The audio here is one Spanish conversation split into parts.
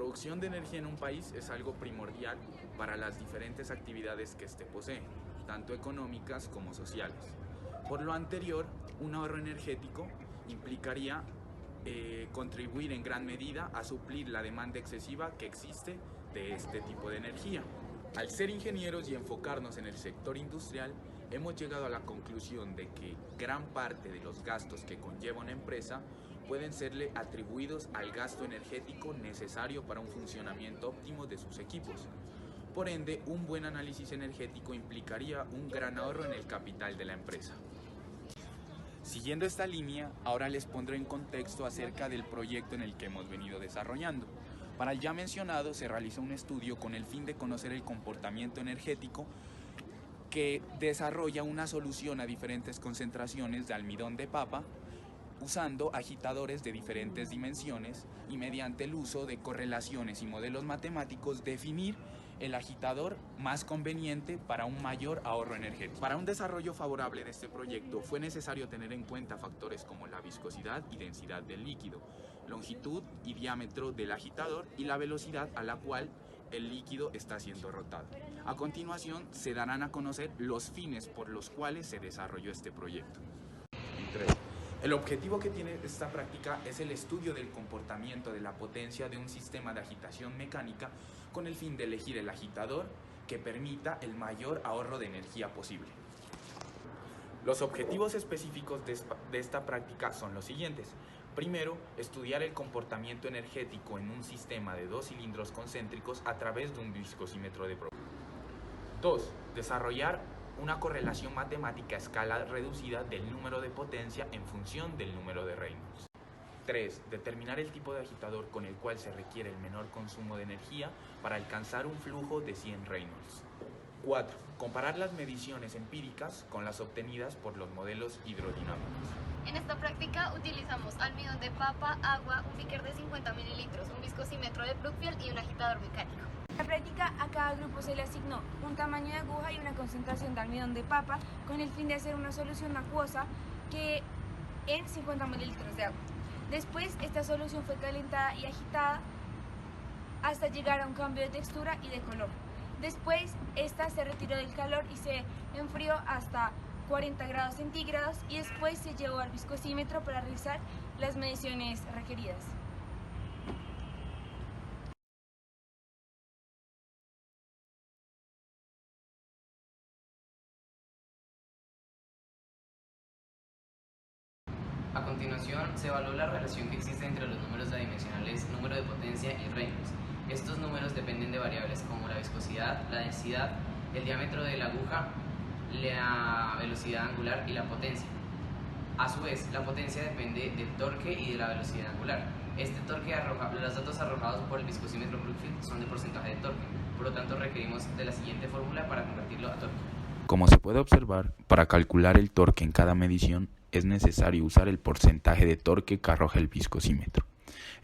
producción de energía en un país es algo primordial para las diferentes actividades que éste posee, tanto económicas como sociales. Por lo anterior, un ahorro energético implicaría contribuir en gran medida a suplir la demanda excesiva que existe de este tipo de energía. Al ser ingenieros y enfocarnos en el sector industrial, hemos llegado a la conclusión de que gran parte de los gastos que conlleva una empresa pueden serle atribuidos al gasto energético necesario para un funcionamiento óptimo de sus equipos. Por ende, un buen análisis energético implicaría un gran ahorro en el capital de la empresa. Siguiendo esta línea, ahora les pondré en contexto acerca del proyecto en el que hemos venido desarrollando. Para el ya mencionado, se realizó un estudio con el fin de conocer el comportamiento energético que desarrolla una solución a diferentes concentraciones de almidón de papa usando agitadores de diferentes dimensiones y mediante el uso de correlaciones y modelos matemáticos definir el agitador más conveniente para un mayor ahorro energético. Para un desarrollo favorable de este proyecto fue necesario tener en cuenta factores como la viscosidad y densidad del líquido, longitud y diámetro del agitador y la velocidad a la cual el líquido está siendo rotado. A continuación se darán a conocer los fines por los cuales se desarrolló este proyecto. El objetivo que tiene esta práctica es el estudio del comportamiento de la potencia de un sistema de agitación mecánica con el fin de elegir el agitador que permita el mayor ahorro de energía posible. Los objetivos específicos de esta práctica son los siguientes. Primero, estudiar el comportamiento energético en un sistema de 2 cilindros concéntricos a través de un viscosímetro de probe. 2. Desarrollar una correlación matemática a escala reducida del número de potencia en función del número de Reynolds. 3. Determinar el tipo de agitador con el cual se requiere el menor consumo de energía para alcanzar un flujo de 100 Reynolds. 4. Comparar las mediciones empíricas con las obtenidas por los modelos hidrodinámicos. En esta práctica utilizamos almidón de papa, agua, un beaker de 50 mililitros, un viscosímetro de Brookfield y un agitador mecánico. En la práctica, a cada grupo se le asignó un tamaño de aguja y una concentración de almidón de papa con el fin de hacer una solución acuosa en 50 mililitros de agua. Después, esta solución fue calentada y agitada hasta llegar a un cambio de textura y de color. Después, esta se retiró del calor y se enfrió hasta 40 grados centígrados y después se llevó al viscosímetro para realizar las mediciones requeridas. A continuación, se evaluó la relación que existe entre los números adimensionales número de potencia y Reynolds. Estos números dependen de variables como la viscosidad, la densidad, el diámetro de la aguja, la velocidad angular y la potencia. A su vez, la potencia depende del torque y de la velocidad angular. Los datos arrojados por el viscosímetro Brookfield son de porcentaje de torque, por lo tanto requerimos de la siguiente fórmula para convertirlo a torque. Como se puede observar, para calcular el torque en cada medición es necesario usar el porcentaje de torque que arroja el viscosímetro.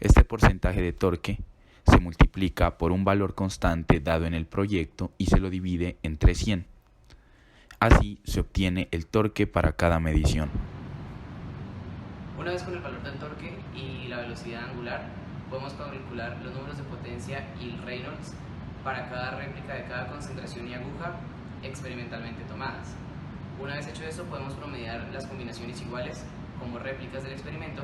Este porcentaje de torque se multiplica por un valor constante dado en el proyecto y se lo divide entre 100. Así se obtiene el torque para cada medición. Una vez con el valor del torque y la velocidad angular, podemos calcular los números de potencia y el Reynolds para cada réplica de cada concentración y aguja experimentalmente tomadas. Una vez hecho eso, podemos promediar las combinaciones iguales como réplicas del experimento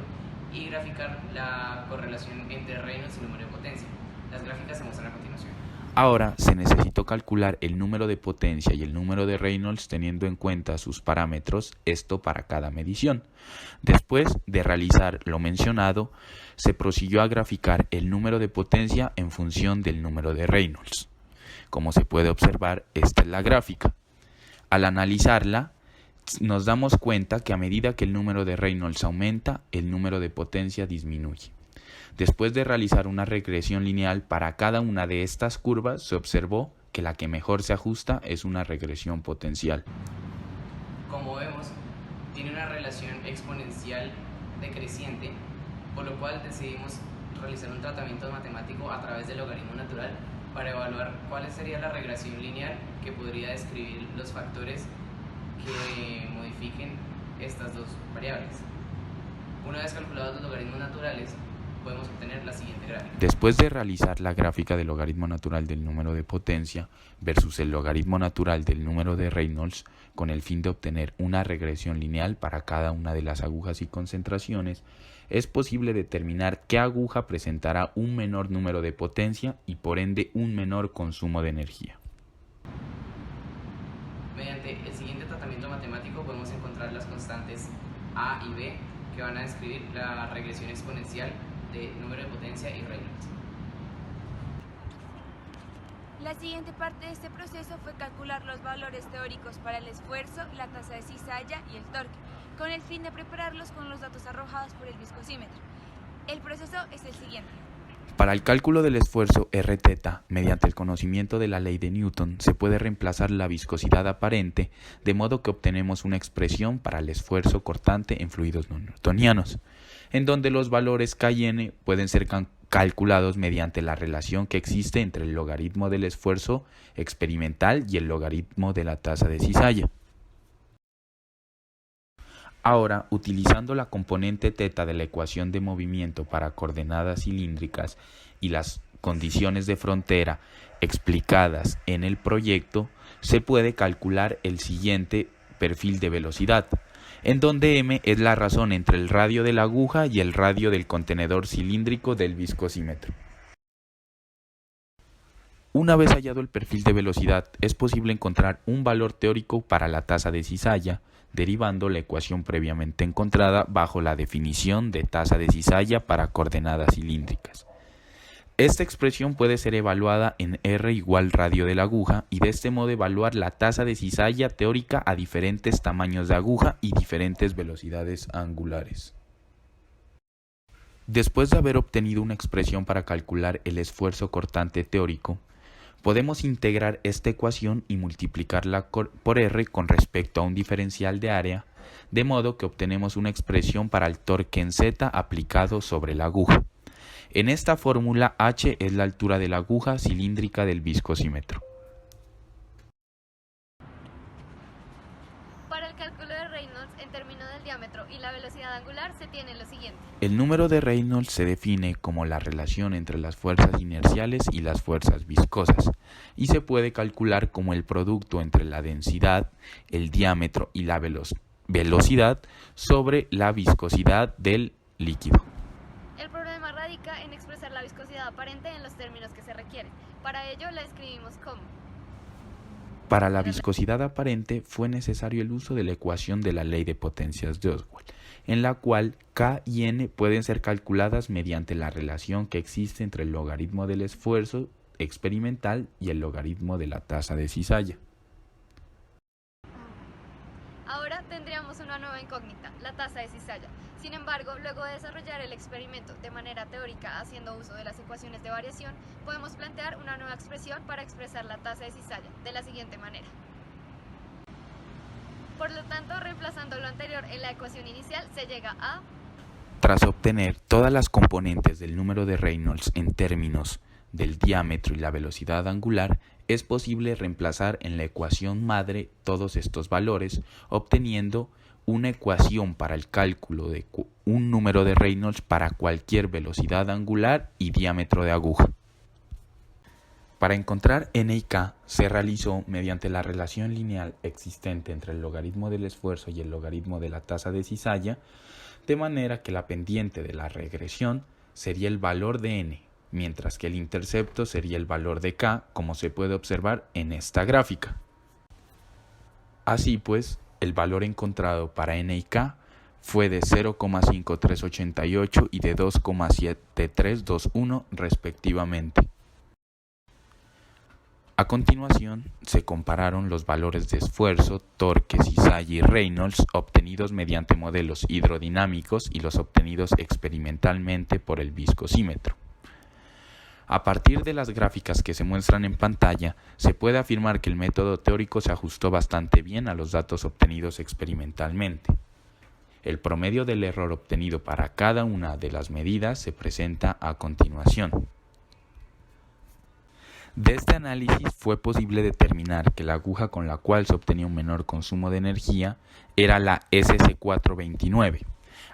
y graficar la correlación entre Reynolds y número de potencia. Las gráficas se muestran a continuación. Ahora se necesitó calcular el número de potencia y el número de Reynolds teniendo en cuenta sus parámetros, esto para cada medición. Después de realizar lo mencionado, se prosiguió a graficar el número de potencia en función del número de Reynolds. Como se puede observar, esta es la gráfica. Al analizarla, nos damos cuenta que a medida que el número de Reynolds aumenta, el número de potencia disminuye. Después de realizar una regresión lineal para cada una de estas curvas, se observó que la que mejor se ajusta es una regresión potencial. Como vemos, tiene una relación exponencial decreciente, por lo cual decidimos realizar un tratamiento matemático a través del logaritmo natural para evaluar cuál sería la regresión lineal que podría describir los factores que modifiquen estas dos variables. Una vez calculados los logaritmos naturales, podemos obtener la siguiente gráfica. Después de realizar la gráfica del logaritmo natural del número de potencia versus el logaritmo natural del número de Reynolds, con el fin de obtener una regresión lineal para cada una de las agujas y concentraciones, es posible determinar qué aguja presentará un menor número de potencia y por ende un menor consumo de energía. Mediante el siguiente tratamiento matemático podemos encontrar las constantes A y B que van a describir la regresión exponencial de número de potencia y Reynolds. La siguiente parte de este proceso fue calcular los valores teóricos para el esfuerzo, la tasa de cizalla y el torque, con el fin de prepararlos con los datos arrojados por el viscosímetro. El proceso es el siguiente. Para el cálculo del esfuerzo Rθ, mediante el conocimiento de la ley de Newton, se puede reemplazar la viscosidad aparente, de modo que obtenemos una expresión para el esfuerzo cortante en fluidos no newtonianos, en donde los valores K y N pueden ser calculados mediante la relación que existe entre el logaritmo del esfuerzo experimental y el logaritmo de la tasa de cizalla. Ahora, utilizando la componente θ de la ecuación de movimiento para coordenadas cilíndricas y las condiciones de frontera explicadas en el proyecto, se puede calcular el siguiente perfil de velocidad, en donde m es la razón entre el radio de la aguja y el radio del contenedor cilíndrico del viscosímetro. Una vez hallado el perfil de velocidad, es posible encontrar un valor teórico para la tasa de cizalla, derivando la ecuación previamente encontrada bajo la definición de tasa de cizalla para coordenadas cilíndricas. Esta expresión puede ser evaluada en R igual radio de la aguja y de este modo evaluar la tasa de cizalla teórica a diferentes tamaños de aguja y diferentes velocidades angulares. Después de haber obtenido una expresión para calcular el esfuerzo cortante teórico, podemos integrar esta ecuación y multiplicarla por R con respecto a un diferencial de área, de modo que obtenemos una expresión para el torque en Z aplicado sobre la aguja. En esta fórmula, H es la altura de la aguja cilíndrica del viscosímetro. Para el cálculo de Reynolds en términos del diámetro y la velocidad angular se tiene lo siguiente. El número de Reynolds se define como la relación entre las fuerzas inerciales y las fuerzas viscosas, y se puede calcular como el producto entre la densidad, el diámetro y la velocidad sobre la viscosidad del líquido. El problema radica en expresar la viscosidad aparente en los términos que se requieren. Para ello la escribimos como: para la viscosidad aparente fue necesario el uso de la ecuación de la ley de potencias de Oswald, en la cual K y N pueden ser calculadas mediante la relación que existe entre el logaritmo del esfuerzo experimental y el logaritmo de la tasa de cizalla. Ahora tendríamos una nueva incógnita, la tasa de cizalla. Sin embargo, luego de desarrollar el experimento de manera teórica haciendo uso de las ecuaciones de variación, podemos plantear una nueva expresión para expresar la tasa de cizalla, de la siguiente manera. Por lo tanto, reemplazando lo anterior en la ecuación inicial, se llega a... Tras obtener todas las componentes del número de Reynolds en términos del diámetro y la velocidad angular, es posible reemplazar en la ecuación madre todos estos valores, obteniendo una ecuación para el cálculo de un número de Reynolds para cualquier velocidad angular y diámetro de aguja. Para encontrar n y k se realizó mediante la relación lineal existente entre el logaritmo del esfuerzo y el logaritmo de la tasa de cizalla, de manera que la pendiente de la regresión sería el valor de n, mientras que el intercepto sería el valor de k, como se puede observar en esta gráfica. Así pues, el valor encontrado para n y k fue de 0,5388 y de 2,7321 respectivamente. A continuación, se compararon los valores de esfuerzo, torque, cizalla y Reynolds obtenidos mediante modelos hidrodinámicos y los obtenidos experimentalmente por el viscosímetro. A partir de las gráficas que se muestran en pantalla, se puede afirmar que el método teórico se ajustó bastante bien a los datos obtenidos experimentalmente. El promedio del error obtenido para cada una de las medidas se presenta a continuación. De este análisis fue posible determinar que la aguja con la cual se obtenía un menor consumo de energía era la SC429,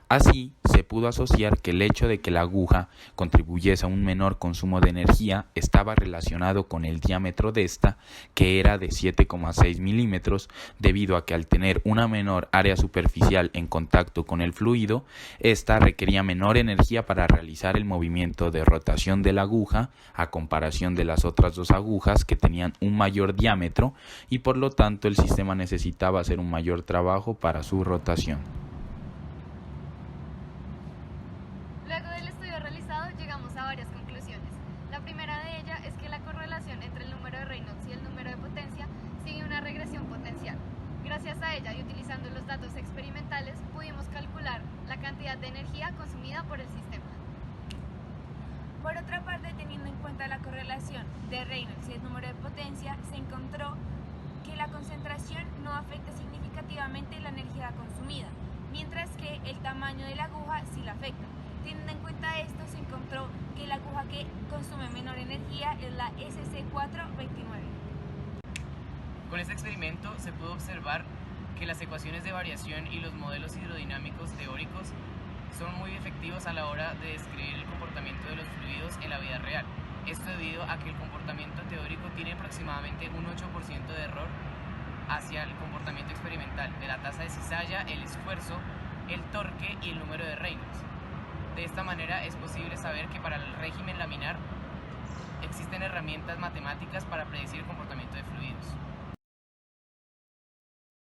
Así, se pudo asociar que el hecho de que la aguja contribuyese a un menor consumo de energía estaba relacionado con el diámetro de esta, que era de 7,6 milímetros, debido a que al tener una menor área superficial en contacto con el fluido, esta requería menor energía para realizar el movimiento de rotación de la aguja a comparación de las otras dos agujas que tenían un mayor diámetro y por lo tanto el sistema necesitaba hacer un mayor trabajo para su rotación. Luego del estudio realizado llegamos a varias conclusiones. La primera de ellas es que la correlación entre el número de Reynolds y el número de potencia sigue una regresión potencial. Gracias a ella y utilizando los datos experimentales pudimos calcular la cantidad de energía consumida por el sistema. Por otra parte, teniendo en cuenta la correlación de Reynolds y el número de potencia, se encontró que la concentración no afecta significativamente la energía consumida, mientras que el tamaño de la aguja sí la afecta. Teniendo en cuenta esto, se encontró que la aguja que consume menor energía es la SC429. Con este experimento se pudo observar que las ecuaciones de variación y los modelos hidrodinámicos teóricos son muy efectivos a la hora de describir el comportamiento de los fluidos en la vida real. Esto debido a que el comportamiento teórico tiene aproximadamente un 8% de error hacia el comportamiento experimental de la tasa de cizalla, el esfuerzo, el torque y el número de Reynolds. De esta manera es posible saber que para el régimen laminar existen herramientas matemáticas para predecir el comportamiento de fluidos.